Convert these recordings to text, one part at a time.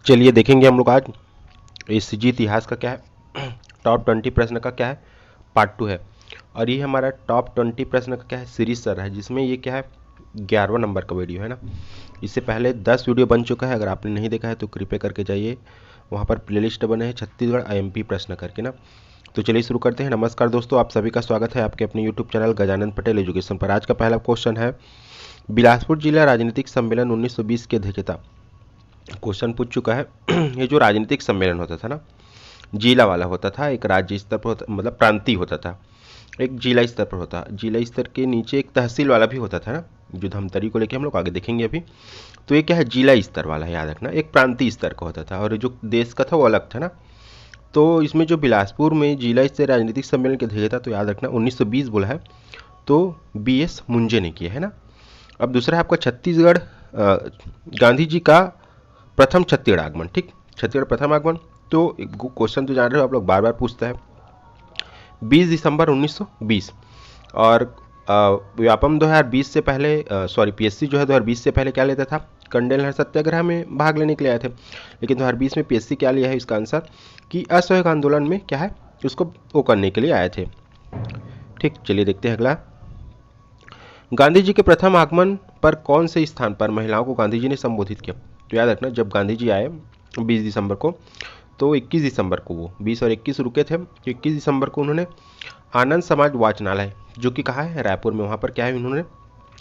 चलिए देखेंगे हम लोग आज इस जी इतिहास का क्या है, टॉप 20 प्रश्न का क्या है, पार्ट 2 है। और ये हमारा टॉप 20 प्रश्न का क्या है, सीरीज चल रहा है, जिसमें ये क्या है 11वां नंबर का वीडियो है ना। इससे पहले 10 वीडियो बन चुका है, अगर आपने नहीं देखा है तो कृपया करके जाइए, वहाँ पर प्लेलिस्ट बने हैं छत्तीसगढ़ IMP प्रश्न करके ना। तो चलिए शुरू करते हैं। नमस्कार दोस्तों, आप सभी का स्वागत है आपके अपने YouTube channel Gajanan Patel education पर। आज का पहला क्वेश्चन है, बिलासपुर जिला राजनीतिक सम्मेलन 1920 की अध्यक्षता। क्वेश्चन पूछ चुका है ये जो राजनीतिक सम्मेलन होता था ना, जिला वाला होता था, एक राज्य स्तर पर होता, मतलब प्रांतीय होता था, एक जिला स्तर पर होता, जिला स्तर के नीचे एक तहसील वाला भी होता था ना, जो धमतरी को लेके हम लोग आगे देखेंगे अभी। तो ये क्या है, जिला स्तर वाला है, याद रखना। एक प्रांतीय स्तर का होता था और जो देश का था वो अलग था ना। तो इसमें जो बिलासपुर में जिला स्तरीय राजनीतिक सम्मेलन के अध्यक्षता, तो याद रखना 1920 बोला है, तो BS मुंजे ने किया है ना। अब दूसरा है आपका छत्तीसगढ़ गांधी जी का प्रथम छत्तीसगढ़ आगमन। ठीक, छत्तीसगढ़ प्रथम आगमन। तो क्वेश्चन तो जान रहे हो आप लोग, बार बार पूछता है। 20 दिसंबर 1920। और व्यापम 2020 से पहले, सॉरी PSC जो है 2020 से पहले क्या लेता था, कंडेल सत्याग्रह में भाग लेने के लिए आए थे। लेकिन 2020 में PSC क्या लिया है इसका आंसर, कि असहयोग आंदोलन में क्या है उसको वो करने के लिए आए थे। ठीक, चलिए देखते हैं अगला। गांधी जी के प्रथम आगमन पर कौन से स्थान पर महिलाओं को गांधी जी ने संबोधित किया। तो याद रखना, जब गांधी जी आए 20 दिसंबर को, तो 21 दिसंबर को, वो 20 और 21 रुके थे, 21 दिसंबर को उन्होंने आनंद समाज वाचनालय, जो कि कहाँ है, रायपुर में, वहाँ पर क्या है उन्होंने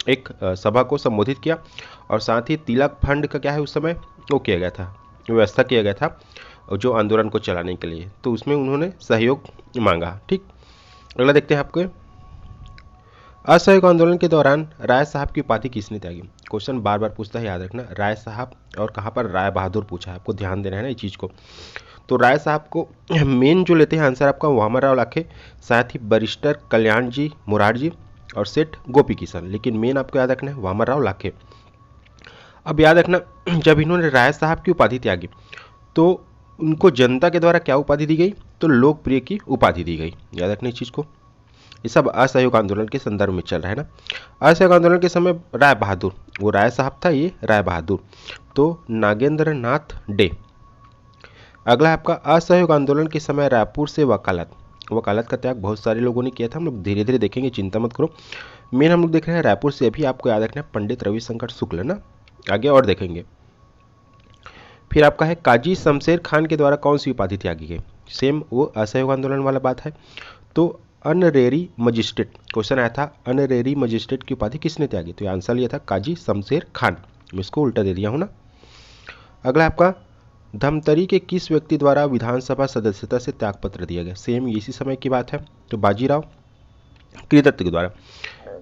एक सभा को संबोधित किया। और साथ ही तिलक फंड का क्या है उस समय वो किया गया था, व्यवस्था किया गया था जो आंदोलन को चलाने के लिए, तो उसमें उन्होंने सहयोग मांगा। ठीक, अगला देखते हैं आपको। असहयोग आंदोलन के दौरान राय साहब की उपाधि किसने त्यागी। क्वेश्चन बार बार पूछता है, याद रखना, राय साहब और कहाँ पर राय बहादुर पूछा है, आपको ध्यान देना है ना इस चीज़ को। तो राय साहब को मेन जो लेते हैं आंसर आपका वामनराव लाखे, साथ ही बैरिस्टर कल्याण जी मुरार जी और सेठ गोपी किशन, लेकिन मेन आपको याद रखना है वामनराव लाखे। अब याद रखना, जब इन्होंने राय साहब की उपाधि त्यागी तो उनको जनता के द्वारा क्या उपाधि दी गई, तो लोकप्रिय की उपाधि दी गई। याद रखना इस चीज़ को। ये सब असहयोग आंदोलन के संदर्भ में चल रहा है ना। असहयोग आंदोलन के समय राय बहादुर, वो राय साहब था, ये राय बहादुर, तो नागेंद्र नाथ डे। अगला आपका, असहयोग आंदोलन के समय रायपुर से वकालत, वकालत का त्याग बहुत सारे लोगों ने किया था, हम लोग धीरे धीरे देखेंगे, चिंता मत करो। मेन हम लोग देख रहे हैं रायपुर से, अभी आपको याद रखना है पंडित रविशंकर शुक्ल ना, आगे और देखेंगे। फिर आपका है, काजी शमशेर खान के द्वारा कौन सी उपाधि त्यागी गई। सेम वो असहयोग आंदोलन वाला बात है। तो अनरेरी मजिस्ट्रेट, क्वेश्चन आया था अनरेरी मजिस्ट्रेट की उपाधि किसने त्यागी, तो आंसर लिया था काजी शमशेर खान। मैं इसको उल्टा दे दिया हूँ ना। अगला आपका, धमतरी के किस व्यक्ति द्वारा विधानसभा सदस्यता से त्यागपत्र दिया गया। सेम इसी समय की बात है, तो बाजीराव कृदत्त के द्वारा।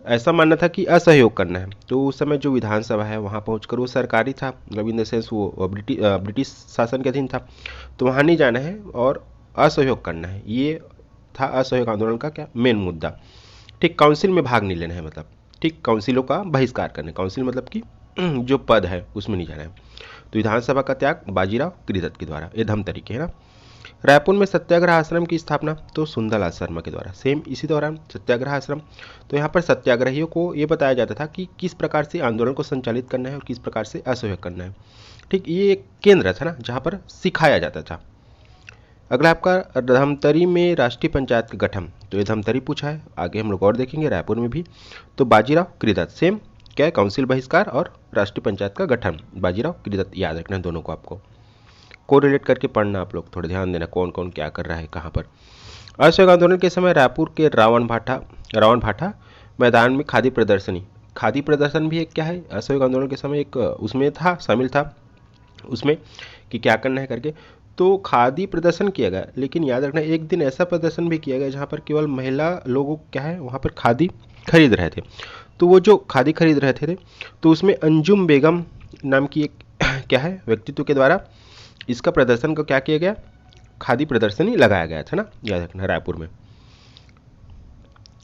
ऐसा मानना था कि असहयोग करना है, तो उस समय जो विधानसभा है वहाँ पहुंचकर, वो सरकारी था, मतलब इन द सेंस वो ब्रिटिश शासन के अधीन था, तो वहाँ नहीं जाना है और असहयोग करना है। ये था असहयोग आंदोलन का क्या मेन मुद्दा। ठीक, काउंसिल में भाग नहीं लेना है, मतलब ठीक काउंसिलों का बहिष्कार करना है। काउंसिल मतलब कि जो पद है उसमें नहीं जाना है। तो विधानसभा का त्याग बाजीराव कृदत्त के द्वारा, ये धमतरी के है ना। रायपुर में सत्याग्रह आश्रम की स्थापना, तो सुंदरलाल शर्मा के द्वारा। सेम इसी दौरान सत्याग्रह आश्रम, तो यहाँ पर सत्याग्रहियों को ये बताया जाता था कि किस प्रकार से आंदोलन को संचालित करना है और किस प्रकार से असहयोग करना है। ठीक, ये एक केंद्र था ना जहाँ पर सिखाया जाता था। अगला आपका, धमतरी में राष्ट्रीय पंचायत का गठन, तो ये धमतरी पूछा है, आगे हम लोग और देखेंगे रायपुर में भी। तो बाजीराव कृदत्त, सेम क्या है, काउंसिल बहिष्कार और राष्ट्रीय पंचायत का गठन, बाजीराव कृदत्त, याद रखना है दोनों को, आपको को रिलेट करके पढ़ना, आप लोग थोड़ा ध्यान देना कौन कौन क्या कर रहा है कहाँ पर। असहयोग आंदोलन के समय रायपुर के रावण भाटा मैदान में खादी प्रदर्शनी, खादी प्रदर्शन भी एक क्या है असहयोग आंदोलन के समय एक उसमें था, शामिल था उसमें, कि क्या करना है करके। तो खादी प्रदर्शन किया गया, लेकिन याद रखना एक दिन ऐसा प्रदर्शन भी किया गया जहाँ पर केवल महिला लोग क्या है वहाँ पर खादी खरीद रहे थे। तो वो जो खादी खरीद रहे थे तो उसमें अंजुम बेगम नाम की एक क्या है व्यक्तित्व के द्वारा इसका प्रदर्शन को क्या किया गया, खादी प्रदर्शनी लगाया गया था ना, याद रखना रायपुर में।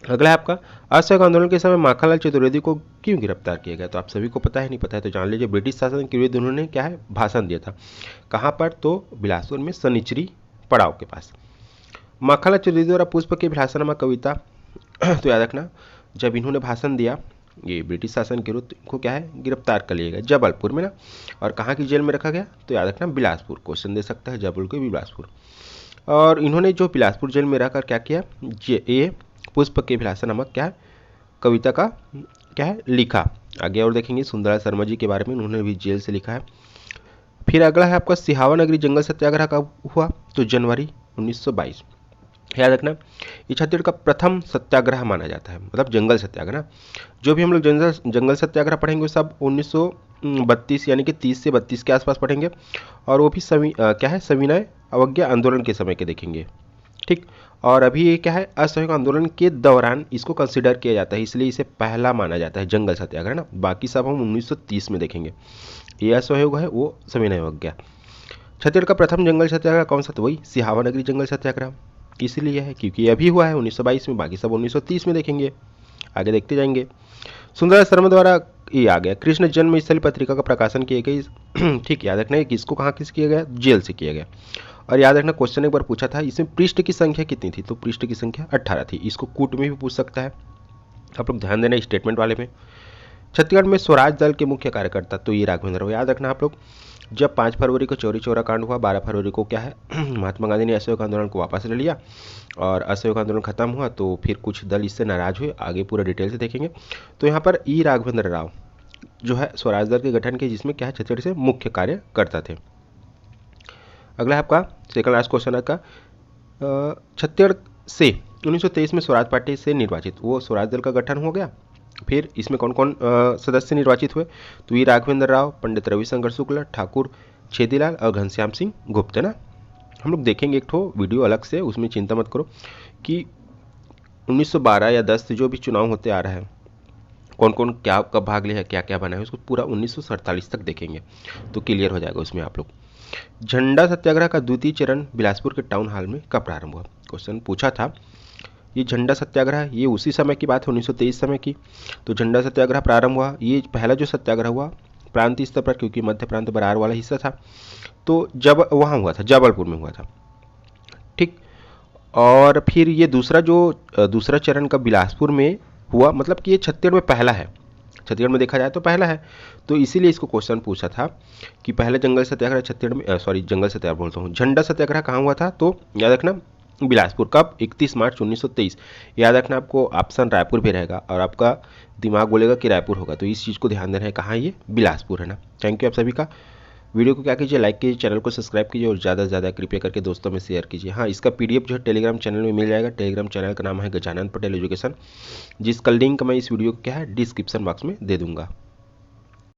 अगला है आपका, असहयोग आंदोलन के समय माखनलाल चतुर्वेदी को क्यों गिरफ्तार किया गया, तो आप सभी को पता है, नहीं पता है तो जान लीजिए। ब्रिटिश शासन के विरुद्ध उन्होंने क्या है भाषण दिया था, कहाँ पर, तो बिलासपुर में सनिचरी पड़ाव के पास। माखनलाल चतुर्वेदी द्वारा पुष्प के भाषणमा कविता, तो याद रखना जब इन्होंने भाषण दिया ये ब्रिटिश शासन के विरुद्ध इनको क्या है गिरफ्तार कर लिया गया जबलपुर में ना। और कहाँ की जेल में रखा गया, तो याद रखना बिलासपुर, क्वेश्चन दे सकता है जबलपुर के बिलासपुर। और इन्होंने जो बिलासपुर जेल में रहकर क्या किया, ये पुष्प के विलासा नामक क्या है कविता का क्या है लिखा। आगे और देखेंगे सुंदरा शर्मा जी के बारे में, उन्होंने भी जेल से लिखा है। फिर अगला है आपका सिहावा नगरी जंगल सत्याग्रह कब हुआ, तो जनवरी 1922। याद रखना ये छत्तीसगढ़ का प्रथम सत्याग्रह माना जाता है, मतलब जंगल सत्याग्रह। जो भी हम लोग जंगल सत्याग्रह पढ़ेंगे वो सब 1932 यानी कि 30 से 32 के आसपास पढ़ेंगे। और वो भी क्या है सविनय अवज्ञा आंदोलन के समय के देखेंगे, ठीक। और अभी ये क्या है असहयोग आंदोलन के दौरान इसको कंसिडर किया जाता है, इसलिए इसे पहला माना जाता है जंगल सत्याग्रह ना। बाकी सब हम 1930 में देखेंगे। ये असहयोग है वो सविनय अवज्ञा। छत्तीसगढ़ का प्रथम जंगल सत्याग्रह कौन सा, तो वही सिहावा नगरी जंगल सत्याग्रह। इसलिए है क्योंकि अभी हुआ है 1922 में, बाकी सब 1930 में देखेंगे। आगे देखते जाएंगे। सुंदरा शर्मा द्वारा ये आ गया कृष्ण जन्मस्थली पत्रिका का प्रकाशन किया गया, ठीक। याद रखना किसको कहाँ किस किया गया, जेल से किया गया। और याद रखना क्वेश्चन एक बार पूछा था इसमें पृष्ठ की संख्या कितनी थी, तो पृष्ठ की संख्या 18 थी। इसको कूट में भी पूछ सकता है, आप लोग ध्यान देना स्टेटमेंट वाले में। छत्तीसगढ़ में स्वराज दल के मुख्य कार्यकर्ता, तो ये राघवेंद्र। याद रखना आप लोग जब 5 फरवरी को चौरी चौरा कांड हुआ, 12 फरवरी को क्या है महात्मा गांधी ने असहयोग आंदोलन को वापस ले लिया और असहयोग आंदोलन खत्म हुआ, तो फिर कुछ दल इससे नाराज हुए। आगे पूरा डिटेल से देखेंगे। तो यहाँ पर ई राघवेंद्र राव जो है स्वराज दल के गठन के, जिसमें क्या है छत्तीसगढ़ से मुख्य कार्य करता थे। अगला है आपका सेकंड लास्ट क्वेश्चन का छत्तीसगढ़ से 1923 में स्वराज पार्टी से निर्वाचित वो स्वराज दल का गठन हो गया। फिर इसमें कौन कौन सदस्य निर्वाचित हुए, तो ये राघवेंद्र राव, पंडित रविशंकर शुक्ला, ठाकुर छेदीलाल और घनश्याम सिंह गुप्त, है ना। हम लोग देखेंगे एक ठो वीडियो अलग से, उसमें चिंता मत करो कि 1912 या 10 से जो भी चुनाव होते आ रहा है, कौन कौन क्या कब भाग लिया है, क्या क्या बना है, उसको पूरा 1947 तक देखेंगे तो क्लियर हो जाएगा उसमें आप लोग। झंडा सत्याग्रह का द्वितीय चरण बिलासपुर के टाउन हॉल में कब प्रारंभ हुआ, क्वेश्चन पूछा था। ये झंडा सत्याग्रह ये उसी समय की बात है 1923 समय की। तो झंडा सत्याग्रह प्रारंभ हुआ, ये पहला जो सत्याग्रह हुआ प्रांतीय स्तर पर, क्योंकि मध्य प्रांत बरार वाला हिस्सा था, तो जब वहाँ हुआ था जबलपुर में हुआ था, ठीक। और फिर ये दूसरा चरण का बिलासपुर में हुआ, मतलब कि ये छत्तीसगढ़ में पहला है, छत्तीसगढ़ में देखा जाए तो पहला है। तो इसीलिए इसको क्वेश्चन पूछा था कि पहले जंगल सत्याग्रह छत्तीसगढ़ में जंगल सत्याग्रह बोलता हूँ, झंडा सत्याग्रह कहाँ हुआ था, तो याद रखना बिलासपुर। कब, 31 मार्च 1923। याद रखना आपको ऑप्शन रायपुर भी रहेगा और आपका दिमाग बोलेगा कि रायपुर होगा, तो इस चीज़ को ध्यान देना है कहाँ ये बिलासपुर है ना। थैंक यू आप सभी का। वीडियो को क्या कीजिए लाइक कीजिए, चैनल को सब्सक्राइब कीजिए और ज़्यादा से ज़्यादा कृपया करके दोस्तों में शेयर कीजिए। हाँ, इसका पीडीएफ जो है टेलीग्राम चैनल में मिल जाएगा। टेलीग्राम चैनल का नाम है गजानन पटेल एजुकेशन, जिसका लिंक मैं इस वीडियो को क्या है डिस्क्रिप्शन बॉक्स में दे दूँगा।